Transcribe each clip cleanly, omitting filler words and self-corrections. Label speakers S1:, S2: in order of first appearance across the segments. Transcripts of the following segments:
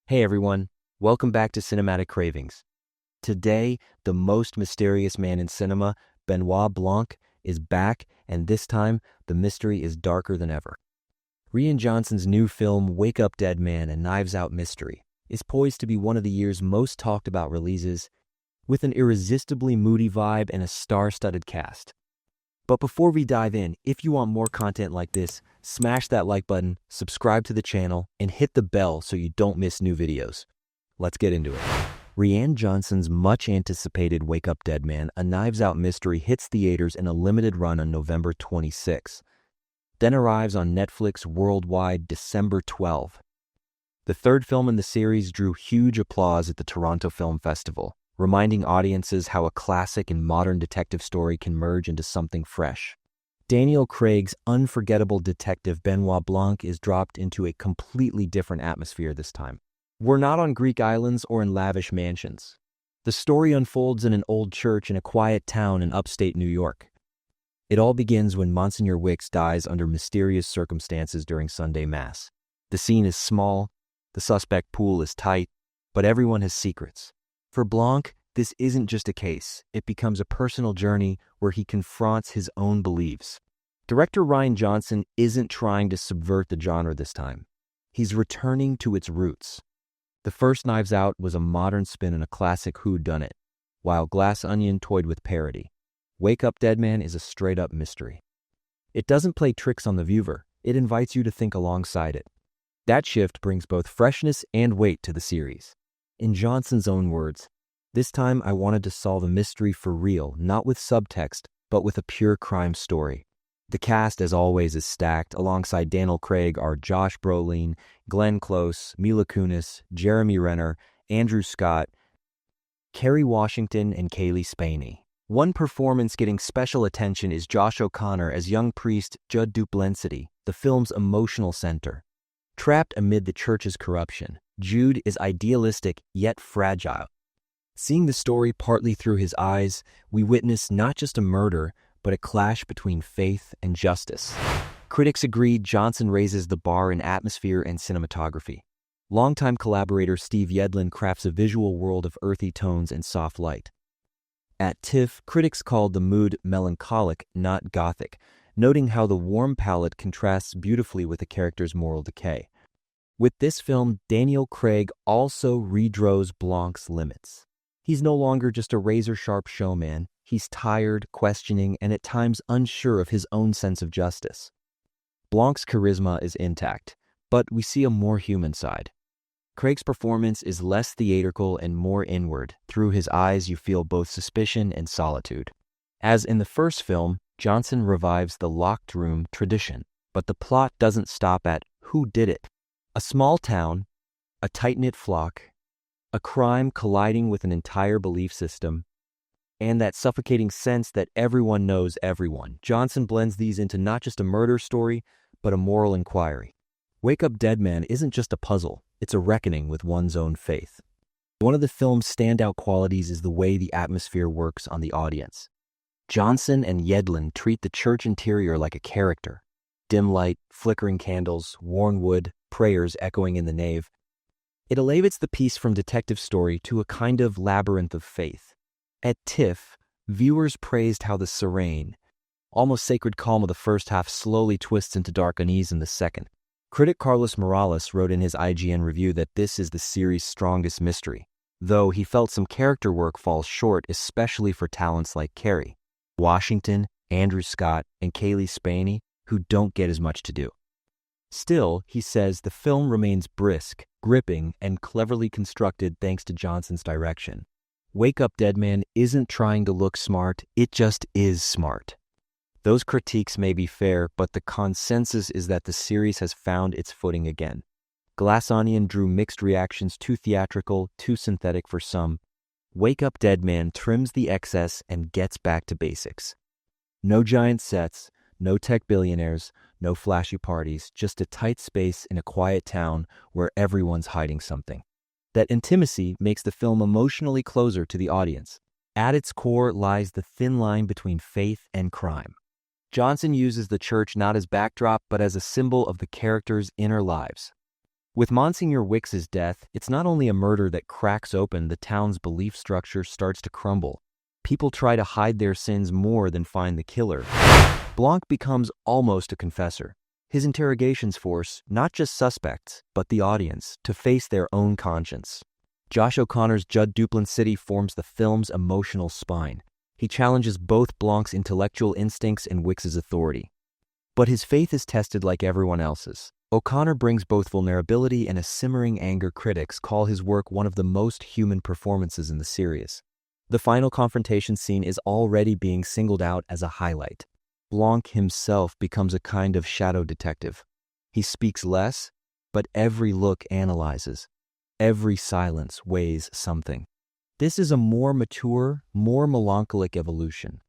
S1: Hey everyone, welcome back to Cinematic Cravings. Today, the most mysterious man in cinema, Benoit Blanc, is back, and this time, the mystery is darker than ever. Rian Johnson's new film, Wake Up Dead Man, a Knives Out mystery, is poised to be one of the year's most talked about releases, with an irresistibly moody vibe and a star-studded cast. But before we dive in, if you want more content like this, smash that like button, subscribe to the channel, and hit the bell so you don't miss new videos. Let's get into it. Rian Johnson's much-anticipated Wake Up Dead Man, a Knives Out mystery hits theaters in a limited run on November 26, then arrives on Netflix worldwide December 12. The third film in the series drew huge applause at the Toronto Film Festival, reminding audiences how a classic and modern detective story can merge into something fresh. Daniel Craig's unforgettable detective Benoit Blanc is dropped into a completely different atmosphere this time. We're not on Greek islands or in lavish mansions. The story unfolds in an old church in a quiet town in upstate New York. It all begins when Monsignor Wicks dies under mysterious circumstances during Sunday Mass. The scene is small, the suspect pool is tight, but everyone has secrets. For Blanc, this isn't just a case. It becomes a personal journey where he confronts his own beliefs. Director Rian Johnson isn't trying to subvert the genre this time. He's returning to its roots. The first Knives Out was a modern spin on a classic whodunit, while Glass Onion toyed with parody. Wake Up Dead Man is a straight-up mystery. It doesn't play tricks on the viewer. It invites you to think alongside it. That shift brings both freshness and weight to the series. In Johnson's own words, "This time I wanted to solve a mystery for real, not with subtext, but with a pure crime story." The cast, as always, is stacked. Alongside Daniel Craig are Josh Brolin, Glenn Close, Mila Kunis, Jeremy Renner, Andrew Scott, Kerry Washington, and Kaylee Spaney. One performance getting special attention is Josh O'Connor as young priest Judd Duplancy, the film's emotional center. Trapped amid the church's corruption, Jude is idealistic yet fragile. Seeing the story partly through his eyes, we witness not just a murder, but a clash between faith and justice. Critics agreed Johnson raises the bar in atmosphere and cinematography. Longtime collaborator Steve Yedlin crafts a visual world of earthy tones and soft light. At TIFF, critics called the mood melancholic, not gothic, noting how the warm palette contrasts beautifully with the character's moral decay. With this film, Daniel Craig also redraws Blanc's limits. He's no longer just a razor-sharp showman. He's tired, questioning, and at times unsure of his own sense of justice. Blanc's charisma is intact, but we see a more human side. Craig's performance is less theatrical and more inward. Through his eyes, you feel both suspicion and solitude. As in the first film, Johnson revives the locked room tradition, but the plot doesn't stop at who did it. A small town, a tight-knit flock, a crime colliding with an entire belief system, and that suffocating sense that everyone knows everyone. Johnson blends these into not just a murder story, but a moral inquiry. Wake Up Dead Man isn't just a puzzle, it's a reckoning with one's own faith. One of the film's standout qualities is the way the atmosphere works on the audience. Johnson and Yedlin treat the church interior like a character. Dim light, flickering candles, worn wood, prayers echoing in the nave. It elevates the piece from detective story to a kind of labyrinth of faith. At TIFF, viewers praised how the serene, almost sacred calm of the first half slowly twists into dark unease in the second. Critic Carlos Morales wrote in his IGN review that this is the series' strongest mystery, though he felt some character work falls short, especially for talents like Kerry Washington, Andrew Scott, and Kaylee Spaney, who don't get as much to do. Still, he says the film remains brisk, gripping, and cleverly constructed thanks to Johnson's direction. Wake Up Dead Man isn't trying to look smart, it just is smart. Those critiques may be fair, but the consensus is that the series has found its footing again. Glass Onion drew mixed reactions, too theatrical, too synthetic for some. Wake Up Dead Man trims the excess and gets back to basics. No giant sets, no tech billionaires, no flashy parties, just a tight space in a quiet town where everyone's hiding something. That intimacy makes the film emotionally closer to the audience. At its core lies the thin line between faith and crime. Johnson uses the church not as backdrop, but as a symbol of the characters' inner lives. With Monsignor Wicks's death, it's not only a murder that cracks open the town's belief structure starts to crumble. People try to hide their sins more than find the killer. Blanc becomes almost a confessor. His interrogations force not just suspects, but the audience to face their own conscience. Josh O'Connor's Judd Duplin City forms the film's emotional spine. He challenges both Blanc's intellectual instincts and Wicks's authority. But his faith is tested like everyone else's. O'Connor brings both vulnerability and a simmering anger. Critics call his work one of the most human performances in the series. The final confrontation scene is already being singled out as a highlight. Blanc himself becomes a kind of shadow detective. He speaks less, but every look analyzes. Every silence weighs something. This is a more mature, more melancholic evolution.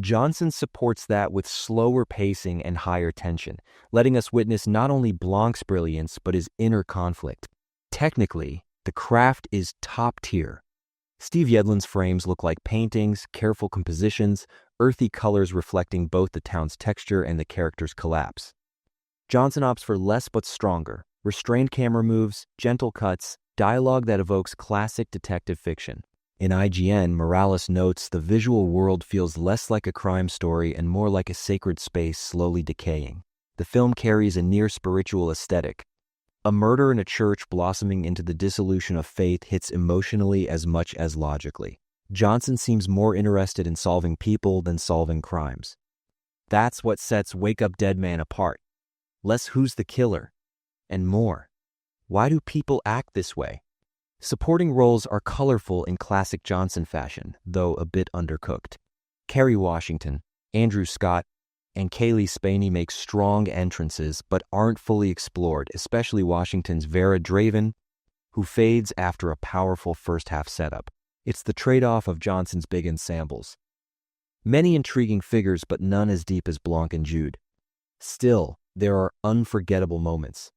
S1: Johnson supports that with slower pacing and higher tension, letting us witness not only Blanc's brilliance but his inner conflict. Technically, the craft is top tier. Steve Yedlin's frames look like paintings, careful compositions, earthy colors reflecting both the town's texture and the character's collapse. Johnson opts for less but stronger, restrained camera moves, gentle cuts, dialogue that evokes classic detective fiction. In IGN, Morales notes the visual world feels less like a crime story and more like a sacred space slowly decaying. The film carries a near-spiritual aesthetic. A murder in a church blossoming into the dissolution of faith hits emotionally as much as logically. Johnson seems more interested in solving people than solving crimes. That's what sets Wake Up Dead Man apart. Less who's the killer, and more, why do people act this way? Supporting roles are colorful in classic Johnson fashion, though a bit undercooked. Kerry Washington, Andrew Scott, and Kaylee Spaney make strong entrances but aren't fully explored, especially Washington's Vera Draven, who fades after a powerful first-half setup. It's the trade-off of Johnson's big ensembles. Many intriguing figures, but none as deep as Blanc and Jude. Still, there are unforgettable moments.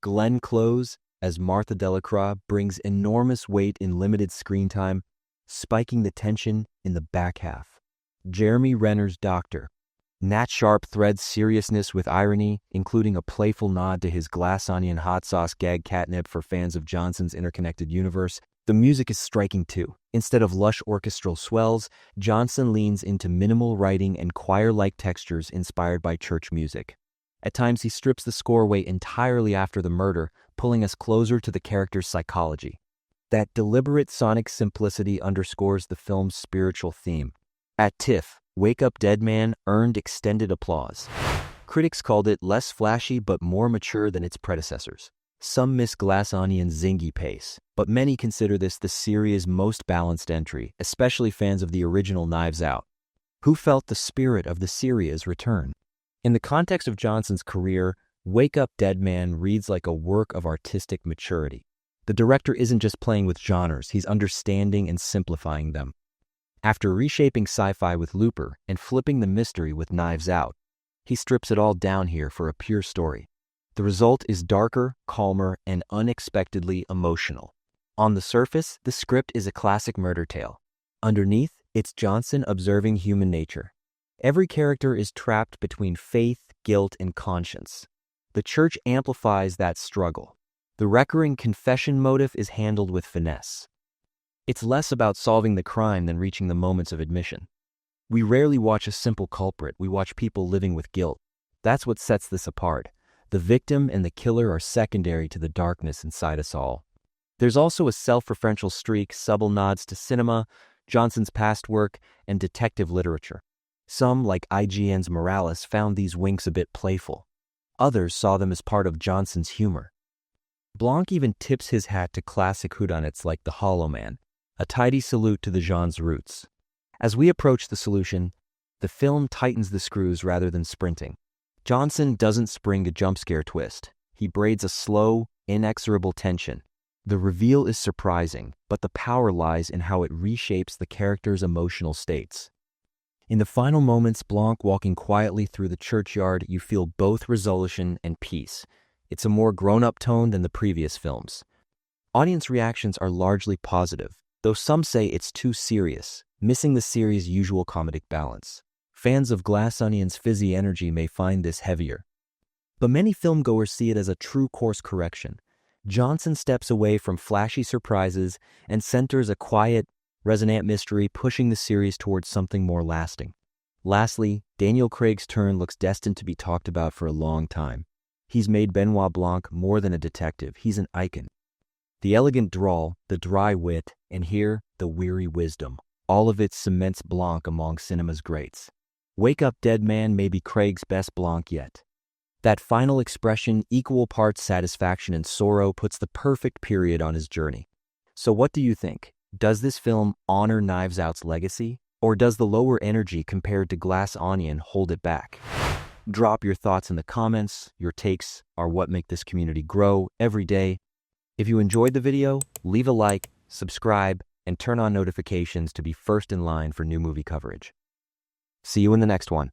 S1: Glenn Close, as Martha Delacroix, brings enormous weight in limited screen time, spiking the tension in the back half. Jeremy Renner's Doctor. Nat Sharp threads seriousness with irony, including a playful nod to his glass onion hot sauce gag catnip for fans of Johnson's interconnected universe. The music is striking too. Instead of lush orchestral swells, Johnson leans into minimal writing and choir-like textures inspired by church music. At times he strips the score away entirely after the murder, pulling us closer to the character's psychology. That deliberate sonic simplicity underscores the film's spiritual theme. At TIFF, Wake Up Dead Man earned extended applause. Critics called it less flashy but more mature than its predecessors. Some miss Glass Onion's zingy pace, but many consider this the series' most balanced entry, especially fans of the original Knives Out, who felt the spirit of the series return. In the context of Johnson's career, Wake Up Dead Man reads like a work of artistic maturity. The director isn't just playing with genres, he's understanding and simplifying them. After reshaping sci-fi with Looper and flipping the mystery with Knives Out, he strips it all down here for a pure story. The result is darker, calmer, and unexpectedly emotional. On the surface, the script is a classic murder tale. Underneath, it's Johnson observing human nature. Every character is trapped between faith, guilt, and conscience. The church amplifies that struggle. The recurring confession motive is handled with finesse. It's less about solving the crime than reaching the moments of admission. We rarely watch a simple culprit, we watch people living with guilt. That's what sets this apart. The victim and the killer are secondary to the darkness inside us all. There's also a self-referential streak, subtle nods to cinema, Johnson's past work, and detective literature. Some, like IGN's Morales, found these winks a bit playful. Others saw them as part of Johnson's humor. Blanc even tips his hat to classic whodunits like The Hollow Man, a tidy salute to the genre's roots. As we approach the solution, the film tightens the screws rather than sprinting. Johnson doesn't spring a jump-scare twist. He braids a slow, inexorable tension. The reveal is surprising, but the power lies in how it reshapes the character's emotional states. In the final moments, Blanc walking quietly through the churchyard, you feel both resolution and peace. It's a more grown-up tone than the previous films. Audience reactions are largely positive, though some say it's too serious, missing the series' usual comedic balance. Fans of Glass Onion's fizzy energy may find this heavier. But many filmgoers see it as a true course correction. Johnson steps away from flashy surprises and centers a quiet, resonant mystery, pushing the series towards something more lasting. Lastly, Daniel Craig's turn looks destined to be talked about for a long time. He's made Benoit Blanc more than a detective, he's an icon. The elegant drawl, the dry wit, and here, the weary wisdom. All of it cements Blanc among cinema's greats. Wake Up Dead Man may be Craig's best Blanc yet. That final expression, equal parts satisfaction and sorrow, puts the perfect period on his journey. So what do you think? Does this film honor Knives Out's legacy? Or does the lower energy compared to Glass Onion hold it back? Drop your thoughts in the comments. Your takes are what make this community grow every day. If you enjoyed the video, leave a like, subscribe, and turn on notifications to be first in line for new movie coverage. See you in the next one.